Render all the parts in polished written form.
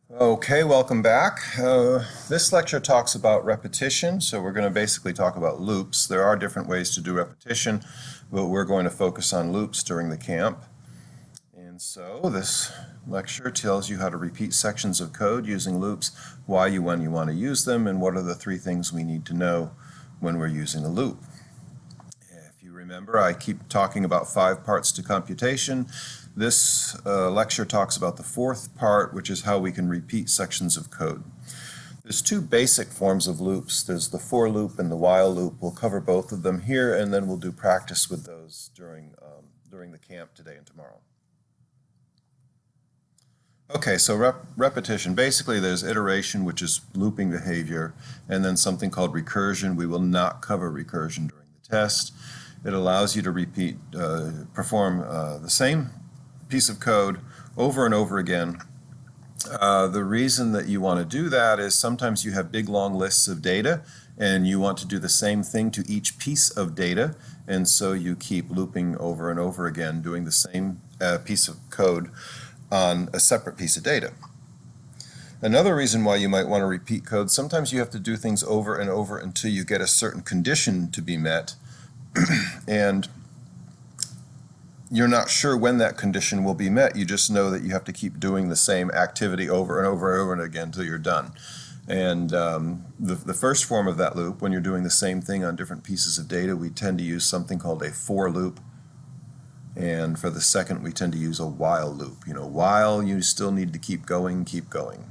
Okay, welcome back. This lecture talks about repetition, so we're going to basically talk about loops. There are different ways to do repetition, but we're going to focus on loops during the camp. And so this lecture tells you how to repeat sections of code using loops, why when you want to use them, and what are the three things we need to know when we're using a loop. If you remember, I keep talking about 5 parts to computation. This lecture talks about the 4th part, which is how we can repeat sections of code. There's 2 basic forms of loops. There's the for loop and the while loop. We'll cover both of them here, and then we'll do practice with those during the camp today and tomorrow. Okay, so repetition. Basically, there's iteration, which is looping behavior, and then something called recursion. We will not cover recursion during the test. It allows you to perform the same piece of code over and over again. The reason that you want to do that is sometimes you have big long lists of data and you want to do the same thing to each piece of data, and so you keep looping over and over again doing the same piece of code on a separate piece of data. Another reason why you might want to repeat code, sometimes you have to do things over and over until you get a certain condition to be met, and you're not sure when that condition will be met. You just know that you have to keep doing the same activity over and over and over and again until you're done. And the first form of that loop, when you're doing the same thing on different pieces of data, we tend to use something called a for loop. And for the second, we tend to use a while loop. While you still need to keep going, keep going.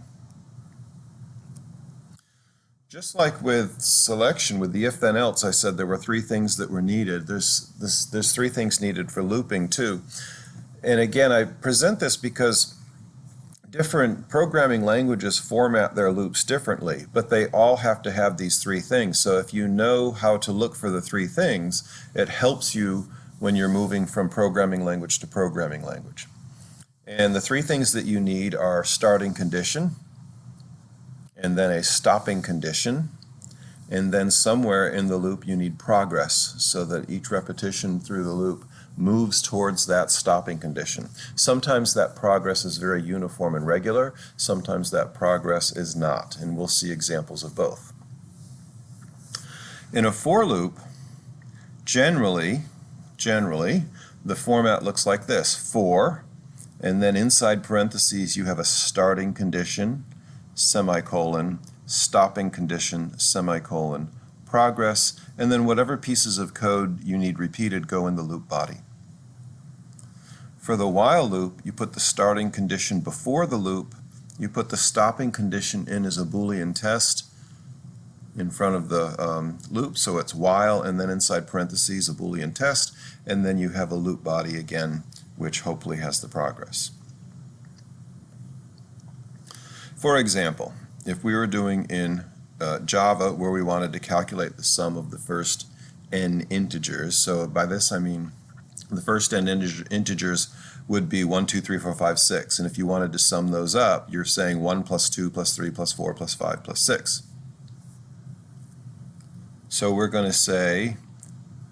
Just like with selection, with the if then else, I said there were 3 things that were needed. There's 3 things needed for looping too. And again, I present this because different programming languages format their loops differently, but they all have to have these 3 things. So if you know how to look for the 3 things, it helps you when you're moving from programming language to programming language. And the 3 things that you need are starting condition, and then a stopping condition, and then somewhere in the loop you need progress so that each repetition through the loop moves towards that stopping condition. Sometimes that progress is very uniform and regular, sometimes that progress is not, and we'll see examples of both. In a for loop, generally, the format looks like this: for, and then inside parentheses you have a starting condition, semicolon, stopping condition, semicolon, progress, and then whatever pieces of code you need repeated go in the loop body. For the while loop, you put the starting condition before the loop, you put the stopping condition in as a Boolean test in front of the loop, so it's while, and then inside parentheses a Boolean test, and then you have a loop body again, which hopefully has the progress. For example, if we were doing in Java where we wanted to calculate the sum of the first n integers, so by this I mean the first n integers would be 1, 2, 3, 4, 5, 6, and if you wanted to sum those up, you're saying 1 plus 2 plus 3 plus 4 plus 5 plus 6. So we're going to say,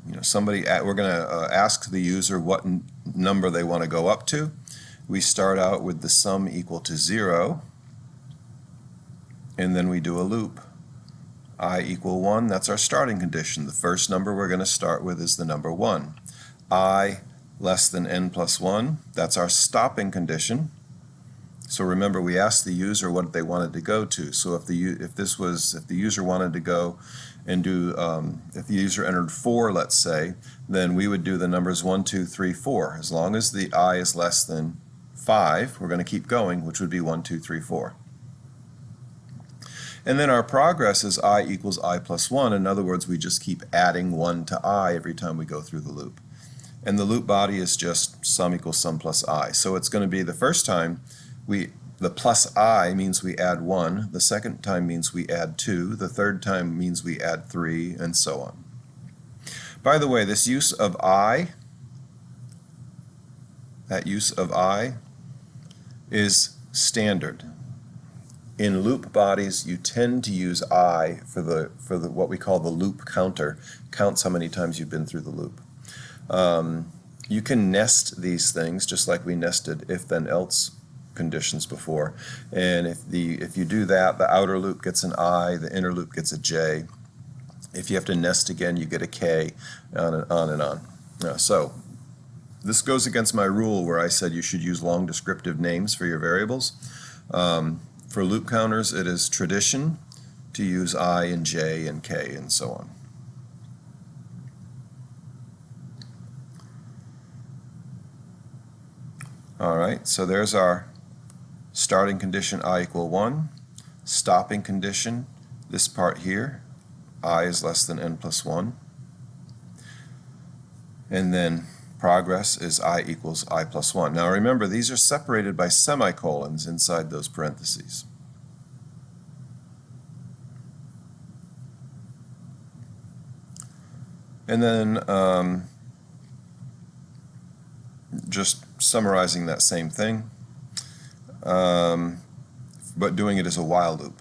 we're going to ask the user what number they want to go up to. We start out with the sum equal to 0, and then we do a loop. I equal 1, that's our starting condition. The first number we're going to start with is the number 1. I less than n plus 1, that's our stopping condition. So remember, we asked the user what they wanted to go to. So if the user wanted to go and do, if the user entered 4, let's say, then we would do the numbers 1, 2, 3, 4. As long as the I is less than 5, we're going to keep going, which would be 1, 2, 3, 4. And then our progress is I equals I plus 1. In other words, we just keep adding 1 to I every time we go through the loop. And the loop body is just sum equals sum plus I. So it's going to be the first time the plus I means we add 1, the second time means we add 2, the third time means we add 3, and so on. By the way, this use of I, that use of I is standard. In loop bodies, you tend to use I for the what we call the loop counter. Counts how many times you've been through the loop. You can nest these things just like we nested if then else conditions before. And if you do that, the outer loop gets an I, the inner loop gets a J. If you have to nest again, you get a K, on and on and on. So this goes against my rule where I said you should use long descriptive names for your variables. For loop counters, it is tradition to use I and J and K and so on. All right, so there's our starting condition I equal 1, stopping condition, this part here, I is less than n plus 1, and then progress is I equals I plus 1. Now remember, these are separated by semicolons inside those parentheses. And then just summarizing that same thing, but doing it as a while loop.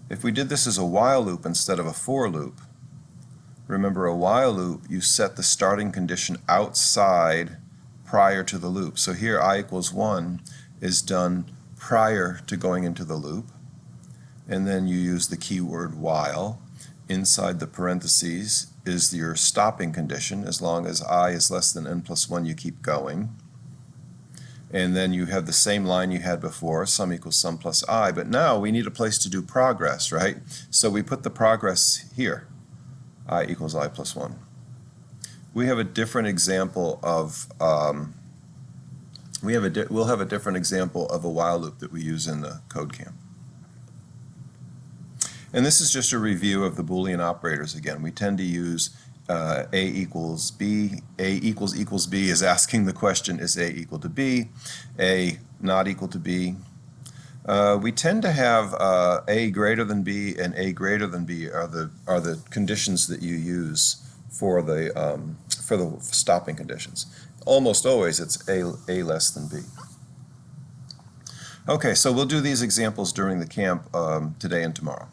If we did this as a while loop instead of a for loop, remember a while loop, you set the starting condition outside prior to the loop. So here I equals 1 is done prior to going into the loop, and then you use the keyword while. Inside the parentheses is your stopping condition. As long as I is less than n plus 1, you keep going. And then you have the same line you had before, sum equals sum plus I, but now we need a place to do progress, right? So we put the progress here, I equals I plus 1. We have a different example of, we'll have a different example of a while loop that we use in the code camp. And this is just a review of the Boolean operators again. We tend to use A equals B. A equals B is asking the question, is A equal to B? A not equal to B. We tend to have A greater than B and A greater than B are the conditions that you use for the stopping conditions. Almost always it's A less than B. Okay, so we'll do these examples during the camp today and tomorrow.